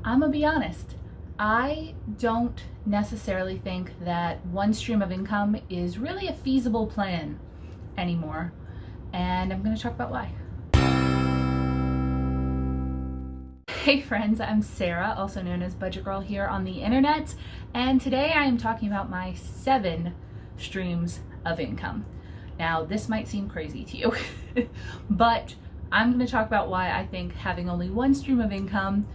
I'm gonna be honest, I don't necessarily think that one stream of income is really a feasible plan anymore, and I'm gonna talk about why. Hey friends, I'm Sarah, also known as Budget Girl here on the internet, and today I am talking about my 7 streams of income. Now, this might seem crazy to you, but I'm going to talk about why I think having only one stream of income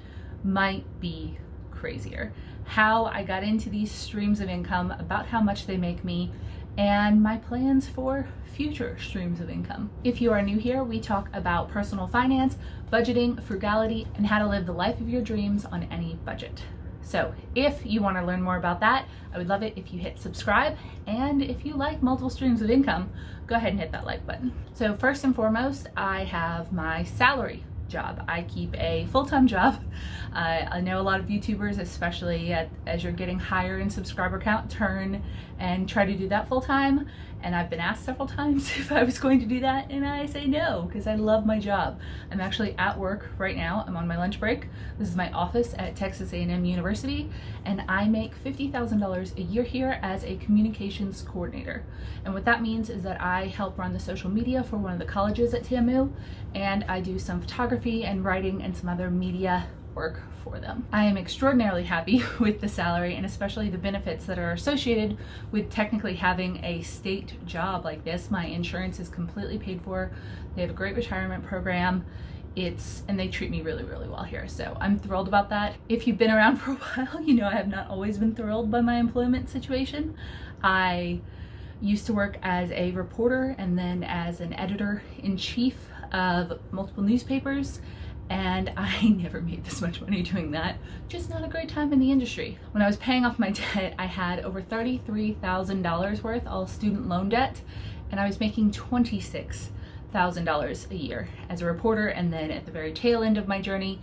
might be crazier. How I got into these streams of income, about how much they make me, and my plans for future streams of income. If you are new here, we talk about personal finance, budgeting, frugality, and how to live the life of your dreams on any budget. So if you want to learn more about that, I would love it if you hit subscribe, and if you like multiple streams of income, go ahead and hit that like button. So first and foremost, I have my salary job. I keep a full-time job. I know a lot of YouTubers, especially as you're getting higher in subscriber count, turn and try to do that full-time. And I've been asked several times if I was going to do that, and I say no, because I love my job. I'm actually at work right now. I'm on my lunch break. This is my office at Texas A&M University, and I make $50,000 a year here as a communications coordinator. And what that means is that I help run the social media for one of the colleges at TMU, and I do some photography and writing and some other media work for them. I am extraordinarily happy with the salary, and especially the benefits that are associated with technically having a state job like this. My insurance is completely paid for. They have a great retirement program. And they treat me really, really well here. So I'm thrilled about that. If you've been around for a while, you know I have not always been thrilled by my employment situation. I used to work as a reporter and then as an editor-in-chief of multiple newspapers, and I never made this much money doing that. Just not a great time in the industry. When I was paying off my debt, I had over $33,000 worth all student loan debt, and I was making $26,000 a year as a reporter, and then at the very tail end of my journey,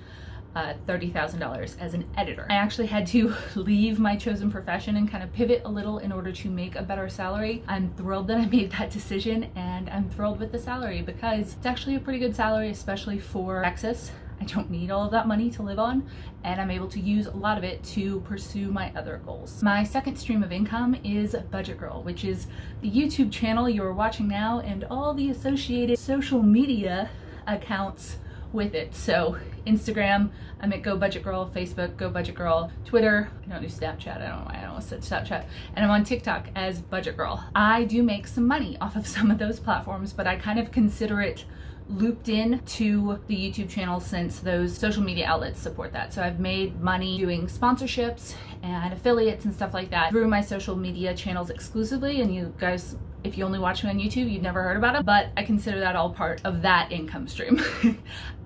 $30,000 as an editor. I actually had to leave my chosen profession and kind of pivot a little in order to make a better salary. I'm thrilled that I made that decision, and I'm thrilled with the salary because it's actually a pretty good salary, especially for Texas. I don't need all of that money to live on, and I'm able to use a lot of it to pursue my other goals. My second stream of income is Budget Girl, which is the YouTube channel you're watching now and all the associated social media accounts with it. So Instagram, I'm at Go Budget Girl, Facebook, Go Budget Girl, Twitter, I don't do Snapchat, I don't know why I don't say Snapchat, and I'm on TikTok as Budget Girl. I do make some money off of some of those platforms, but I kind of consider it looped in to the YouTube channel since those social media outlets support that. So I've made money doing sponsorships and affiliates and stuff like that through my social media channels exclusively, and you guys, if you only watch me on YouTube, you've never heard about it, but I consider that all part of that income stream.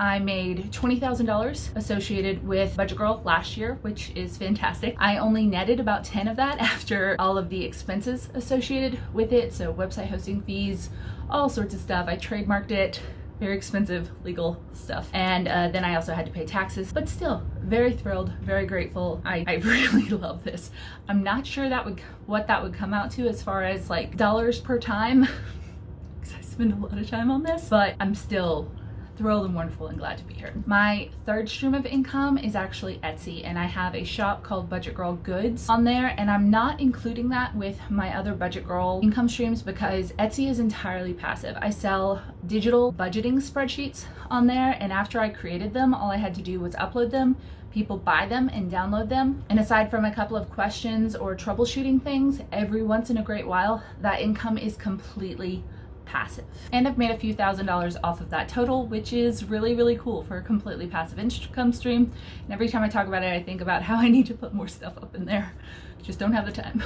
I made $20,000 associated with Budget Girl last year, which is fantastic. I only netted about 10 of that after all of the expenses associated with it. So website hosting fees, all sorts of stuff. I trademarked it, very expensive legal stuff. And then I also had to pay taxes, but still very thrilled, very grateful. I really love this. I'm not sure what that would come out to as far as like dollars per time, because I spend a lot of time on this, but I'm still thrilled and wonderful and glad to be here. My third stream of income is actually Etsy, and I have a shop called Budget Girl Goods on there, and I'm not including that with my other Budget Girl income streams because Etsy is entirely passive. I sell digital budgeting spreadsheets on there, and after I created them, all I had to do was upload them. People buy them and download them, and aside from a couple of questions or troubleshooting things, every once in a great while, that income is completely passive. And I've made a few $1,000s off of that total, which is really, really cool for a completely passive income stream. And every time I talk about it, I think about how I need to put more stuff up in there. Just don't have the time.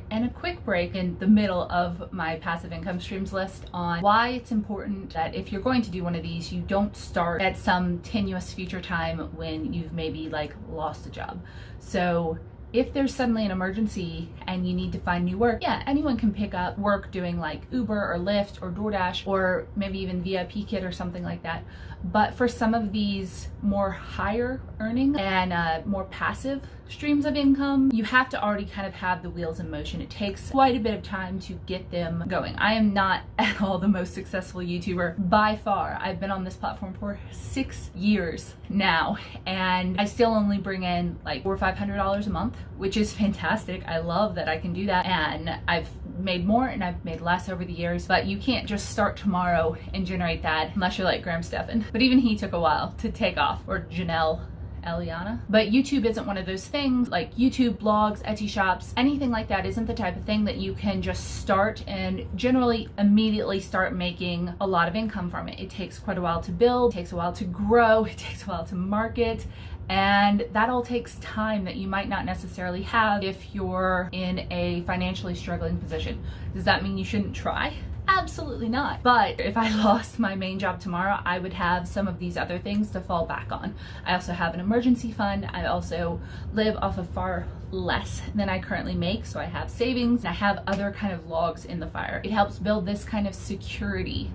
And a quick break in the middle of my passive income streams list on why it's important that if you're going to do one of these, you don't start at some tenuous future time when you've maybe like lost a job. So if there's suddenly an emergency and you need to find new work, yeah, anyone can pick up work doing like Uber or Lyft or DoorDash or maybe even VIP Kit or something like that. But for some of these more higher earning and more passive streams of income, you have to already kind of have the wheels in motion. It takes quite a bit of time to get them going. I am not at all the most successful YouTuber by far. I've been on this platform for 6 years now, and I still only bring in like $400 or $500 a month, which is fantastic. I love that I can do that, and I've made more and I've made less over the years, but you can't just start tomorrow and generate that unless you're like Graham Stephan. But even he took a while to take off, or Janelle Eliana. But YouTube isn't one of those things, like YouTube, blogs, Etsy shops, anything like that isn't the type of thing that you can just start and generally immediately start making a lot of income from it. It takes quite a while to build, it takes a while to grow, it takes a while to market, and that all takes time that you might not necessarily have if you're in a financially struggling position. Does that mean you shouldn't try? Absolutely not. But if I lost my main job tomorrow, I would have some of these other things to fall back on. I also have an emergency fund. I also live off of far less than I currently make, so I have savings. I have other kind of logs in the fire. It helps build this kind of security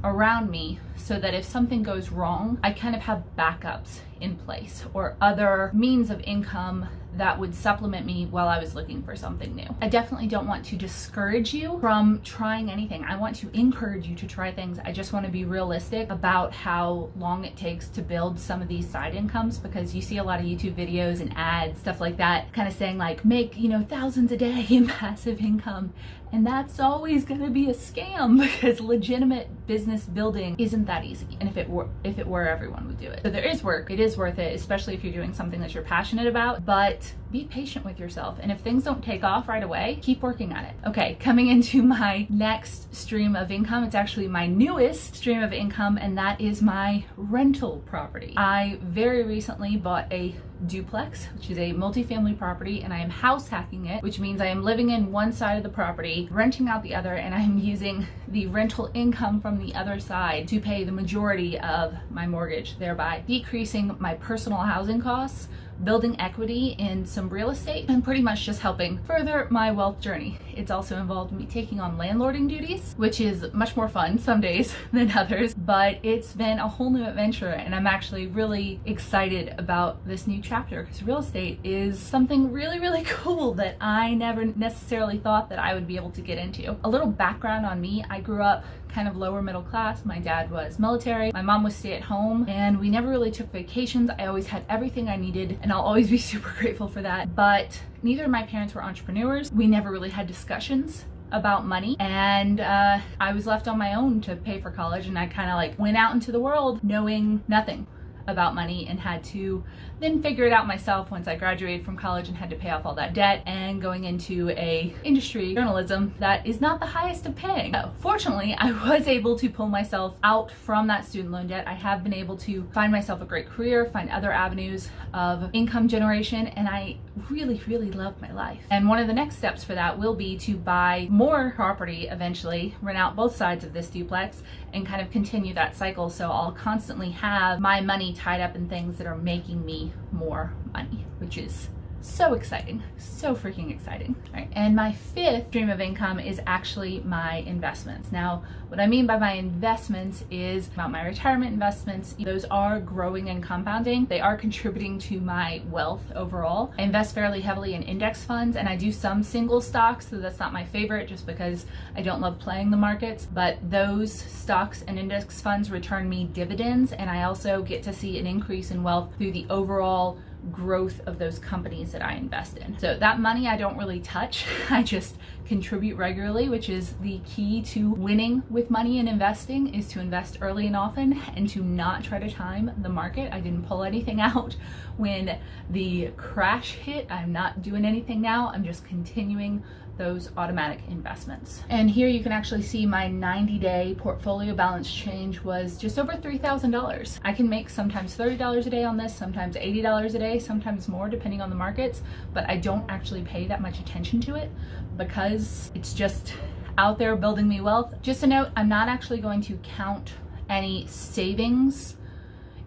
around me so that if something goes wrong, I kind of have backups in place or other means of income that would supplement me while I was looking for something new. I definitely don't want to discourage you from trying anything. I want to encourage you to try things. I just want to be realistic about how long it takes to build some of these side incomes, because you see a lot of YouTube videos and ads, stuff like that, kind of saying like, make, thousands a day in passive income. And that's always going to be a scam, because legitimate business building isn't that easy. And if it were, everyone would do it. So there is work. It is worth it, especially if you're doing something that you're passionate about, but be patient with yourself. And if things don't take off right away, keep working on it. Okay, coming into my next stream of income, it's actually my newest stream of income, and that is my rental property. I very recently bought a duplex, which is a multifamily property, and I am house hacking it, which means I am living in one side of the property, renting out the other, and I'm using the rental income from the other side to pay the majority of my mortgage, thereby decreasing my personal housing costs, building equity in some real estate, and pretty much just helping further my wealth journey. It's also involved me taking on landlording duties, which is much more fun some days than others, but it's been a whole new adventure, and I'm actually really excited about this new chapter, because real estate is something really, really cool that I never necessarily thought that I would be able to get into. A little background on me: I grew up kind of lower middle class. My dad was military, my mom was stay at home, and we never really took vacations. I always had everything I needed, and I'll always be super grateful for that. But neither of my parents were entrepreneurs. We never really had discussions about money, and I was left on my own to pay for college, and I kind of like went out into the world knowing nothing about money and had to then figure it out myself once I graduated from college and had to pay off all that debt and going into a industry, journalism, that is not the highest of paying. So, fortunately, I was able to pull myself out from that student loan debt. I have been able to find myself a great career, find other avenues of income generation, and I really, really love my life. And one of the next steps for that will be to buy more property eventually, rent out both sides of this duplex, and kind of continue that cycle, so I'll constantly have my money tied up in things that are making me more money, which is so exciting, so freaking exciting. All right, and my fifth stream of income is actually my investments. Now, what I mean by my investments is about my retirement investments. Those are growing and compounding. They are contributing to my wealth overall. I invest fairly heavily in index funds, and I do some single stocks, so that's not my favorite just because I don't love playing the markets, but those stocks and index funds return me dividends, and I also get to see an increase in wealth through the overall growth of those companies that I invest in. So that money I don't really touch. I just contribute regularly, which is the key to winning with money and investing, is to invest early and often and to not try to time the market. I didn't pull anything out when the crash hit. I'm not doing anything now. I'm just continuing those automatic investments. And here you can actually see my 90-day portfolio balance change was just over $3,000. I can make sometimes $30 a day on this, sometimes $80 a day, sometimes more depending on the markets, but I don't actually pay that much attention to it because it's just out there building me wealth. Just a note, I'm not actually going to count any savings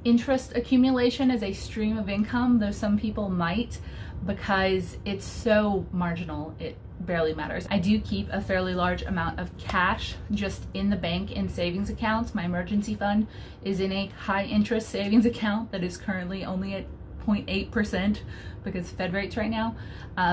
interest accumulation as a stream of income, though some people might, because it's so marginal, it barely matters. I do keep a fairly large amount of cash just in the bank in savings accounts. My emergency fund is in a high interest savings account that is currently only at 0.8% because Fed rates right now.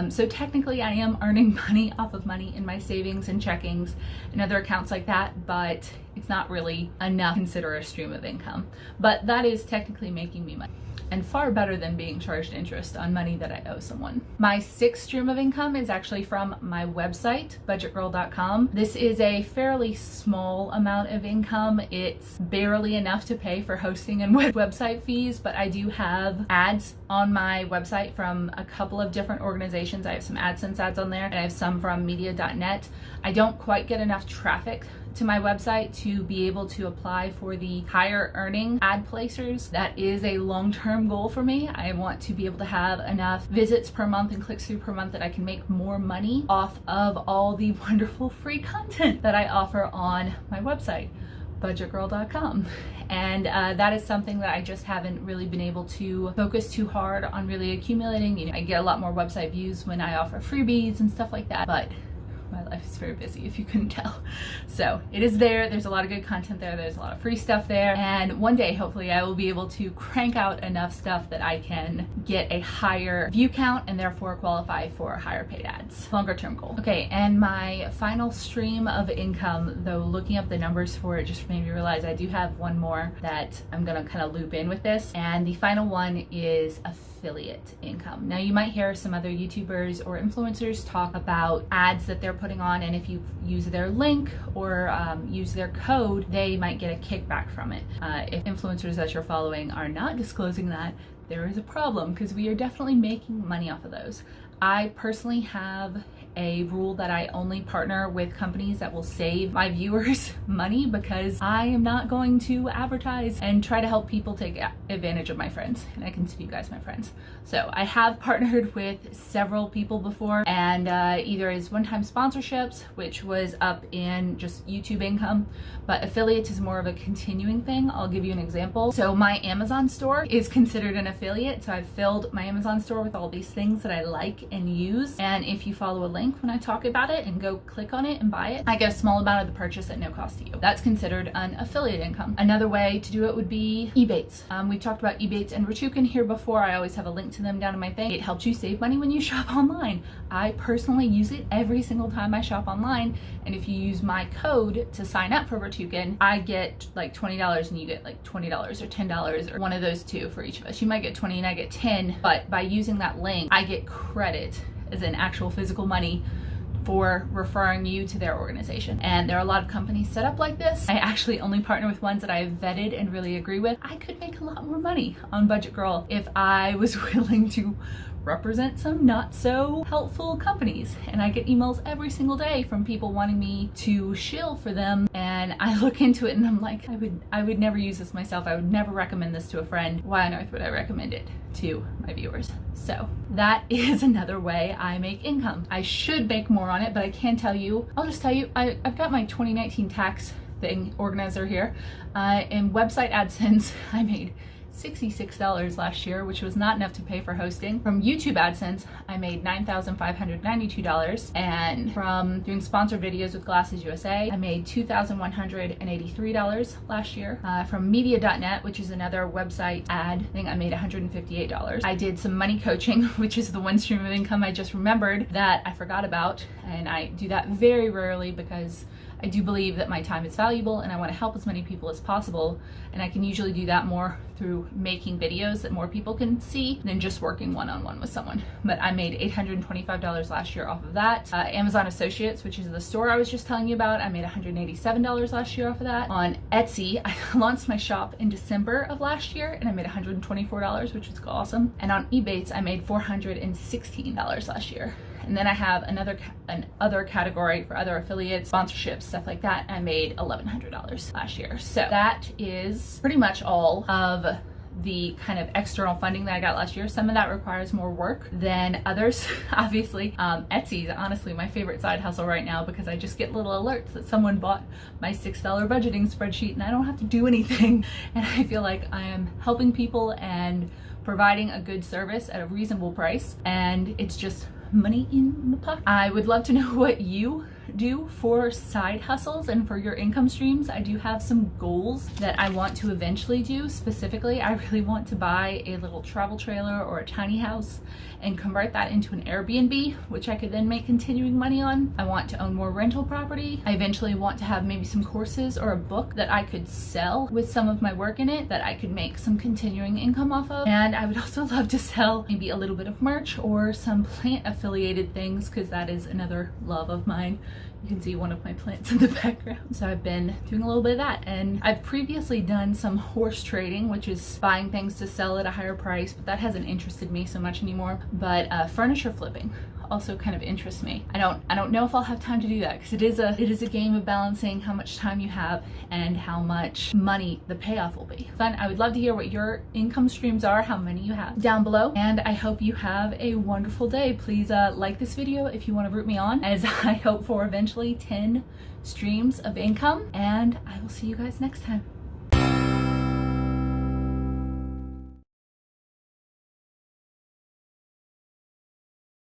So technically I am earning money off of money in my savings and checkings and other accounts like that, but it's not really enough to consider a stream of income. But that is technically making me money, and far better than being charged interest on money that I owe someone. My sixth stream of income is actually from my website, budgetgirl.com. This is a fairly small amount of income. It's barely enough to pay for hosting and website fees, but I do have ads on my website from a couple of different organizations. I have some AdSense ads on there, and I have some from media.net. I don't quite get enough traffic to my website to be able to apply for the higher earning ad placers. That is a long-term goal for me. I want to be able to have enough visits per month and clicks through per month that I can make more money off of all the wonderful free content that I offer on my website, budgetgirl.com. And that is something that I just haven't really been able to focus too hard on really accumulating. You know, I get a lot more website views when I offer freebies and stuff like that, but my life is very busy, if you couldn't tell. So it is there. There's a lot of good content there. There's a lot of free stuff there. And one day, hopefully, I will be able to crank out enough stuff that I can get a higher view count and therefore qualify for higher paid ads. Longer term goal. Okay, and my final stream of income, though looking up the numbers for it just made me realize I do have one more that I'm gonna kind of loop in with this. And the final one is affiliate income. Now you might hear some other YouTubers or influencers talk about ads that they're putting on, and if you use their link or use their code, they might get a kickback from it. If influencers that you're following are not disclosing that, there is a problem, because we are definitely making money off of those. I personally have a rule that I only partner with companies that will save my viewers money, because I am not going to advertise and try to help people take advantage of my friends. And I consider you guys my friends. So I have partnered with several people before, and either as one-time sponsorships, which was up in just YouTube income, but affiliates is more of a continuing thing. I'll give you an example. So my Amazon store is considered an affiliate. So I've filled my Amazon store with all these things that I like and use. And if you follow a link when I talk about it and go click on it and buy it, I get a small amount of the purchase at no cost to you. That's considered an affiliate income. Another way to do it would be Ebates. We've talked about Ebates and Ratukin here before. I always have a link to them down in my thing. It helps you save money when you shop online. I personally use it every single time I shop online. And if you use my code to sign up for Ratukin, I get like $20 and you get like $20 or $10 or one of those two for each of us. You might get 20 and I get 10, but by using that link, I get credit as in actual physical money for referring you to their organization. And there are a lot of companies set up like this. I actually only partner with ones that I've vetted and really agree with. I could make a lot more money on Budget Girl if I was willing to represent some not so helpful companies. And I get emails every single day from people wanting me to shill for them, and I look into it and I'm like, I would never use this myself. I would never recommend this to a friend. Why on earth would I recommend it to my viewers? So that is another way I make income. I should make more on it, but I can tell you, I'll just tell you, I've got my 2019 tax thing organizer here. In website AdSense, I made $66 last year, which was not enough to pay for hosting. From YouTube AdSense, I made $9,592. And from doing sponsored videos with Glasses USA, I made $2,183 last year. From media.net, which is another website ad thing, I made $158. I did some money coaching, which is the one stream of income I just remembered that I forgot about. And I do that very rarely because I do believe that my time is valuable and I want to help as many people as possible. And I can usually do that more through making videos that more people can see than just working one-on-one with someone. But I made $825 last year off of that. Amazon Associates, which is the store I was just telling you about, I made $187 last year off of that. On Etsy, I launched my shop in December of last year and I made $124, which is awesome. And on Ebates, I made $416 last year. And then I have an other category for other affiliates, sponsorships, stuff like that. I made $1,100 last year. So that is pretty much all of the kind of external funding that I got last year. Some of that requires more work than others, obviously. Etsy is honestly my favorite side hustle right now because I just get little alerts that someone bought my $6 budgeting spreadsheet and I don't have to do anything. And I feel like I am helping people and providing a good service at a reasonable price, and it's just money in the pocket. I would love to know what you do for side hustles and for your income streams. I do have some goals that I want to eventually do. Specifically, I really want to buy a little travel trailer or a tiny house and convert that into an Airbnb, which I could then make continuing money on. I want to own more rental property. I eventually want to have maybe some courses or a book that I could sell with some of my work in it that I could make some continuing income off of. And I would also love to sell maybe a little bit of merch or some plant affiliated things, because that is another love of mine. You can see one of my plants in the background. So I've been doing a little bit of that, and I've previously done some horse trading, which is buying things to sell at a higher price, but that hasn't interested me so much anymore. But furniture flipping also kind of interests me. I don't know if I'll have time to do that, because it is a game of balancing how much time you have and how much money the payoff will be. Fun. I would love to hear what your income streams are, how many you have down below, and I hope you have a wonderful day. Please like this video if you want to root me on, as I hope for eventually 10 streams of income, and I will see you guys next time.